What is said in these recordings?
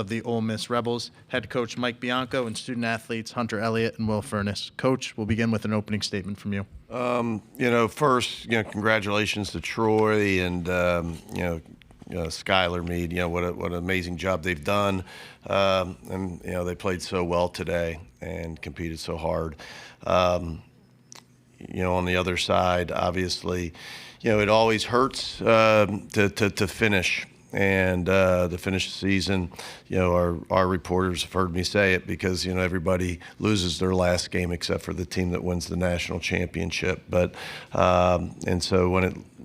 of the Ole Miss Rebels, head coach Mike Bianco, and student athletes Hunter Elliott and Will Furness. Coach, we'll begin with an opening statement from you. First, congratulations to Troy and, Skylar Mead. What an amazing job they've done. They played so well today and competed so hard. On the other side, obviously, it always hurts to finish. And to finish the season, our reporters have heard me say it because, everybody loses their last game except for the team that wins the national championship. But and so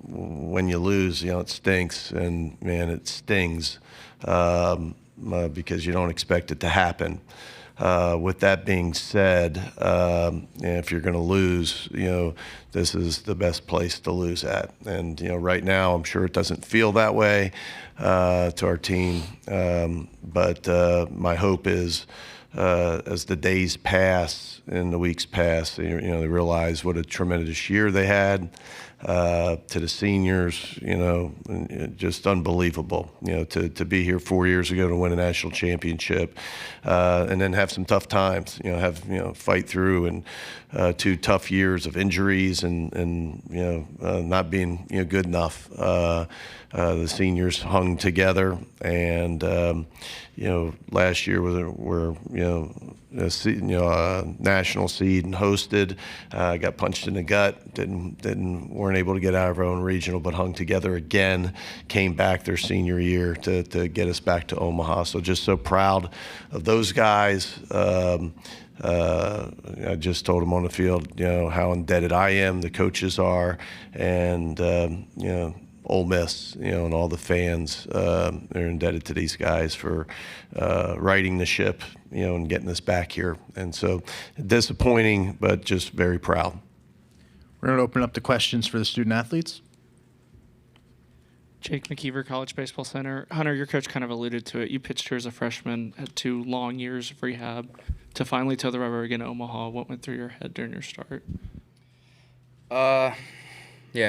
when you lose, it stinks, and man, it stings because you don't expect it to happen. With that being said, if you're going to lose, this is the best place to lose at. And, right now, I'm sure it doesn't feel that way to our team. But my hope is as the days pass and the weeks pass, they realize what a tremendous year they had. To the seniors, just unbelievable, to be here 4 years ago to win a national championship, and then have some tough times, fight through and 2 tough years of injuries and not being good enough. The seniors hung together, and last year we're a national seed and hosted. Got punched in the gut. Weren't able to get out of our own regional, but hung together again. Came back their senior year to get us back to Omaha. So just so proud of those guys. I just told them on the field, how indebted I am, the coaches are, and Ole Miss, and all the fans, they're indebted to these guys for righting the ship, and getting us back here. And so disappointing, but just very proud. We're going to open up the questions for the student athletes. Jake McKeever, College Baseball Center. Hunter, your coach kind of alluded to it. You pitched here as a freshman, had 2 long years of rehab to finally toe the rubber again at Omaha. What went through your head during your start? Yeah,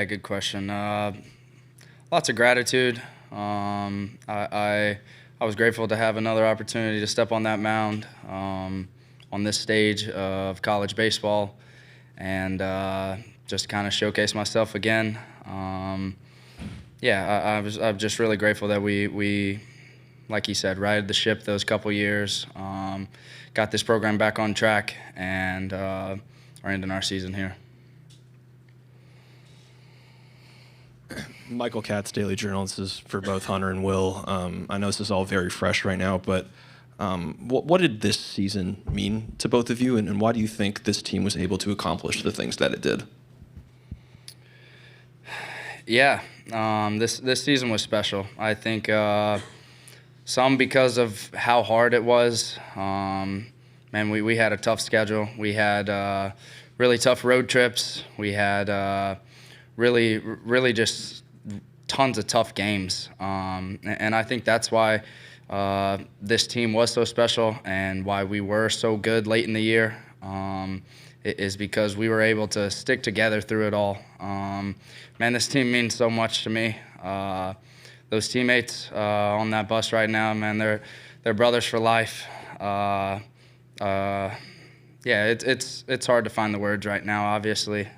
good question. Lots of gratitude. I was grateful to have another opportunity to step on that mound on this stage of college baseball and just kind of showcase myself again. I'm just really grateful that we, like you said, righted the ship those couple years, got this program back on track, and are ending our season here. Michael Katz, Daily Journal. This is for both Hunter and Will. I know this is all very fresh right now, but what did this season mean to both of you, and why do you think this team was able to accomplish the things that it did? Yeah, this season was special. I think some because of how hard it was. We had a tough schedule. We had really tough road trips. We had really just tons of tough games. And I think that's why this team was so special and why we were so good late in the year. Is because we were able to stick together through it all. This team means so much to me. Those teammates on that bus right now, man, they're brothers for life. It's hard to find the words right now, obviously.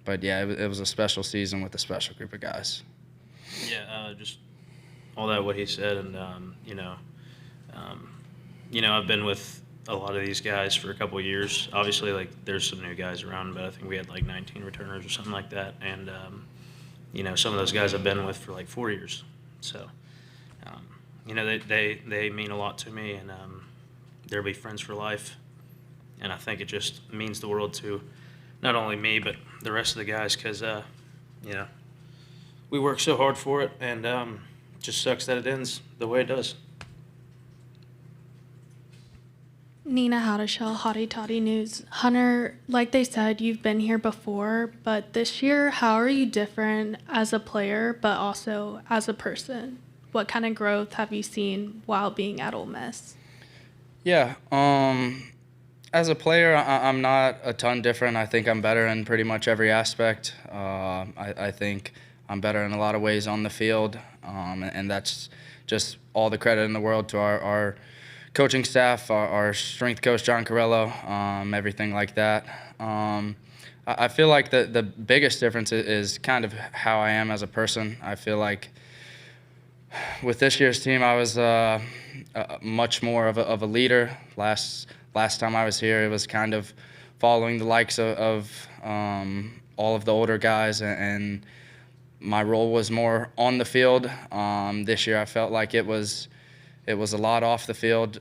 But yeah, it was a special season with a special group of guys. Yeah, just all that what he said, and I've been with a lot of these guys for a couple of years. Obviously, there's some new guys around, but I think we had 19 returners or something like that. And some of those guys I've been with for 4 years. So, they mean a lot to me, and they'll be friends for life. And I think it just means the world to not only me, but the rest of the guys, because we work so hard for it, and it just sucks that it ends the way it does. Nina Hadashell, Hottie Toddy News. Hunter, like they said, you've been here before, but this year, how are you different as a player, but also as a person? What kind of growth have you seen while being at Ole Miss? Yeah, as a player, I'm not a ton different. I think I'm better in pretty much every aspect. I think I'm better in a lot of ways on the field, and that's just all the credit in the world to our coaching staff, our strength coach, John Carello, everything like that. I feel like the biggest difference is kind of how I am as a person. I feel like with this year's team, I was much more of a leader. Last time I was here, it was kind of following the likes of all of the older guys, and my role was more on the field. This year, I felt like it was a lot off the field.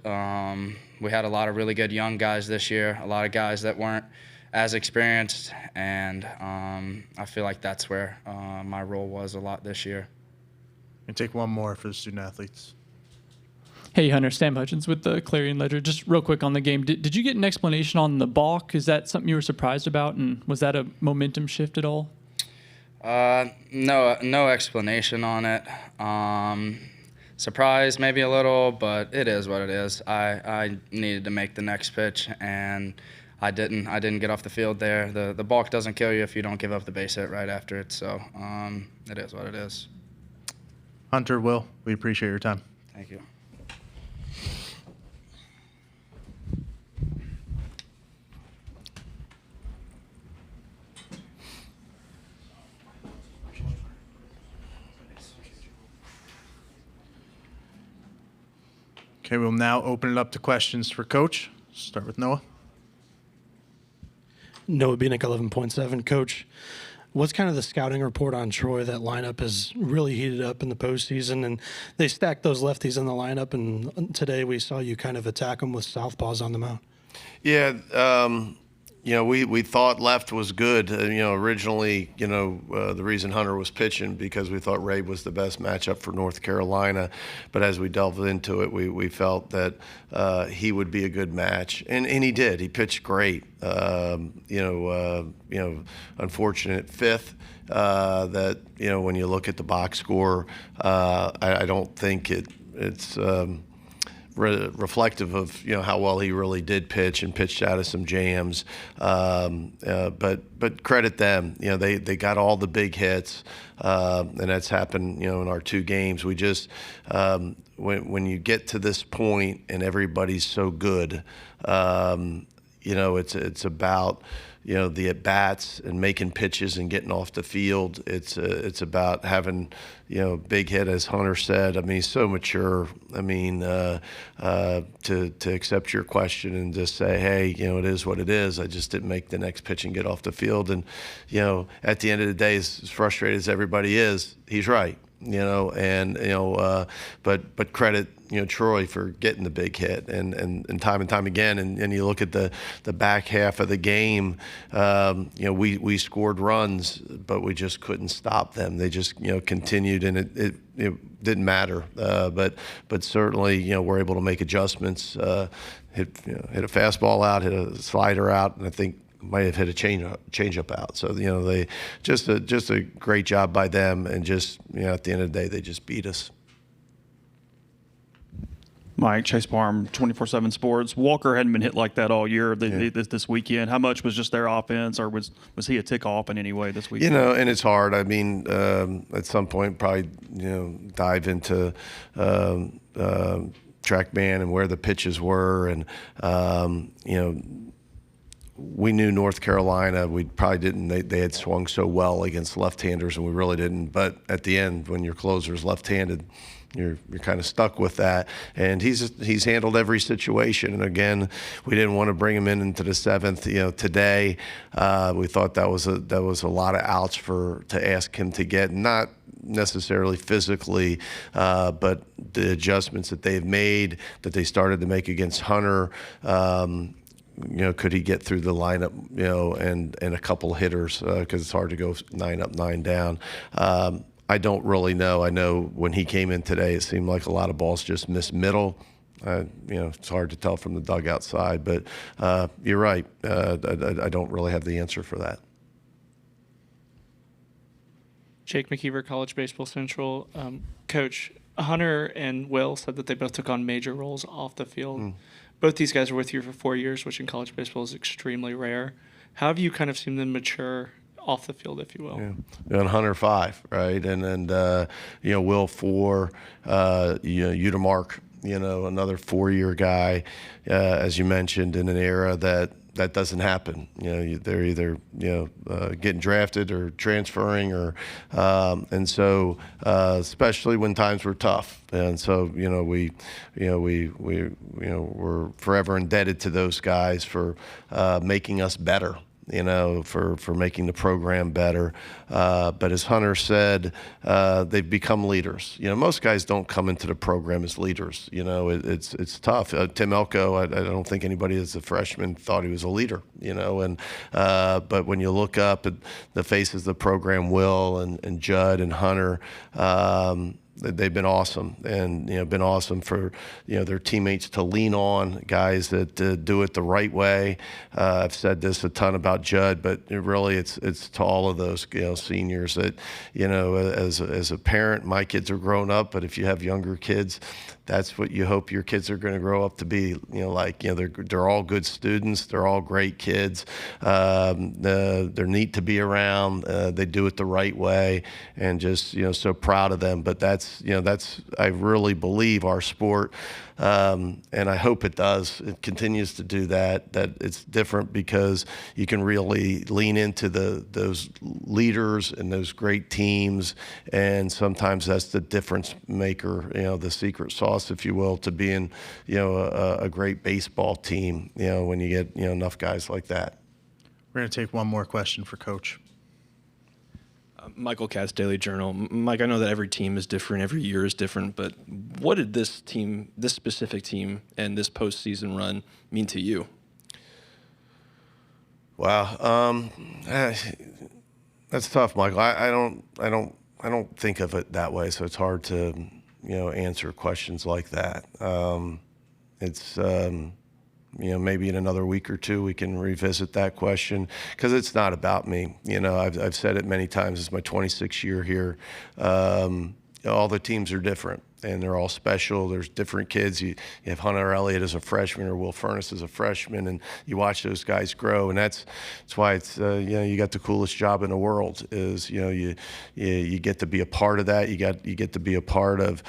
We had a lot of really good young guys this year, a lot of guys that weren't as experienced, and I feel like that's where my role was a lot this year. And take one more for the student athletes. Hey, Hunter, Sam Hutchins with the Clarion Ledger. Just real quick on the game. Did you get an explanation on the balk? Is that something you were surprised about, and was that a momentum shift at all? No explanation on it. Surprised maybe a little, but it is what it is. I needed to make the next pitch, and I didn't get off the field there. The balk doesn't kill you if you don't give up the base hit right after it, so it is what it is. Hunter, Will, we appreciate your time. Thank you. Okay, we'll now open it up to questions for Coach. Start with Noah. Noah Bieniek, 11.7. Coach, what's kind of the scouting report on Troy? That lineup has really heated up in the postseason, and they stacked those lefties in the lineup, and today we saw you kind of attack them with southpaws on the mound. Yeah, we thought left was good. Originally, the reason Hunter was pitching because we thought Ray was the best matchup for North Carolina. But as we delved into it, we felt that he would be a good match, and he did. He pitched great. Unfortunate fifth. That when you look at the box score, I don't think it's. Reflective of how well he really did pitch and pitched out of some jams, but credit them. They got all the big hits, and that's happened in our two games. We just when you get to this point and everybody's so good, it's about the at bats and making pitches and getting off the field. It's about having big hit, as Hunter said. I mean, he's so mature. I mean, to accept your question and just say, hey, it is what it is. I just didn't make the next pitch and get off the field. And at the end of the day, as frustrated as everybody is, he's right. But credit Troy for getting the big hit and time again. And you look at the back half of the game, we scored runs, but we just couldn't stop them. They just continued, and it didn't matter. But certainly we're able to make adjustments. Hit a fastball out, hit a slider out, and I think might have hit a change-up out. So they just a great job by them, and just at the end of the day they just beat us. Mike, Chase Parham, 24/7 Sports. Walker hadn't been hit like that all year this weekend. How much was just their offense, or was he a tick off in any way this weekend? And it's hard. I mean, at some point probably dive into TrackMan and where the pitches were, and we knew North Carolina. We probably didn't. They had swung so well against left-handers, and we really didn't. But at the end, when your closer's left-handed, you're kind of stuck with that. And he's handled every situation. And again, we didn't want to bring him into the seventh. Today, we thought that was a lot of outs to ask him to get, not necessarily physically, but the adjustments that they've made, that they started to make against Hunter. Could he get through the lineup, and a couple hitters, because it's hard to go 9 up, 9 down. I don't really know. I know when he came in today, it seemed like a lot of balls just missed middle. It's hard to tell from the dugout side, but you're right. I don't really have the answer for that. Jake McKeever, College Baseball Central. Coach, Hunter and Will said that they both took on major roles off the field. Both these guys were with you for 4 years, which in college baseball is extremely rare. How have you kind of seen them mature off the field, if you will. Yeah. And Hunter 5, right? And then, Will 4, Udemark, another 4-year guy, as you mentioned, in an era that doesn't happen. They're either getting drafted or transferring, or and so especially when times were tough. And so we're forever indebted to those guys for making us better. For making the program better. But as Hunter said, they've become leaders. Most guys don't come into the program as leaders. It's tough. Tim Elko, I don't think anybody as a freshman thought he was a leader. But when you look up at the faces of the program, Will and Judd and Hunter, they've been awesome, and been awesome for their teammates to lean on, guys that do it the right way. I've said this a ton about Judd, but it's to all of those seniors that as a parent, my kids are growing up, but if you have younger kids, that's what you hope your kids are going to grow up to be. They're all good students. They're all great kids. They're neat to be around. They do it the right way, and just so proud of them. But that's I really believe our sport, and I hope it does. It continues to do that. That it's different because you can really lean into those leaders and those great teams, and sometimes that's the difference maker. The secret sauce, if you will, to being, a great baseball team, when you get, enough guys like that. We're going to take one more question for Coach. Michael Katz, Daily Journal. Mike, I know that every team is different, every year is different, but what did this specific team, and this postseason run mean to you? Wow, that's tough, Michael. I don't think of it that way, so it's hard to answer questions like that. It's maybe in another week or two we can revisit that question, because it's not about me. I've said it many times. It's my 26th year here. All the teams are different, and they're all special. There's different kids. You have Hunter Elliott as a freshman, or Will Furnace as a freshman, and you watch those guys grow. And that's why it's you got the coolest job in the world. Is you get to be a part of that. You get to be a part of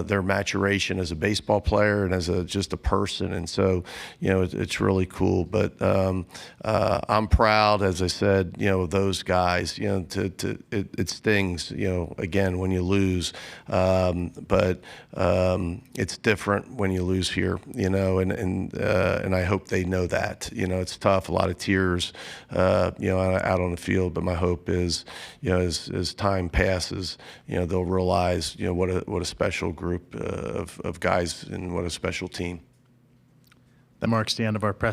their maturation as a baseball player and as just a person. And so it's really cool. But I'm proud, as I said, of those guys. It stings again when you lose, but it's different when you lose here, and I hope they know that. It's tough, a lot of tears, out on the field, but my hope is, as time passes, they'll realize, what a special group of guys and what a special team. That marks the end of our press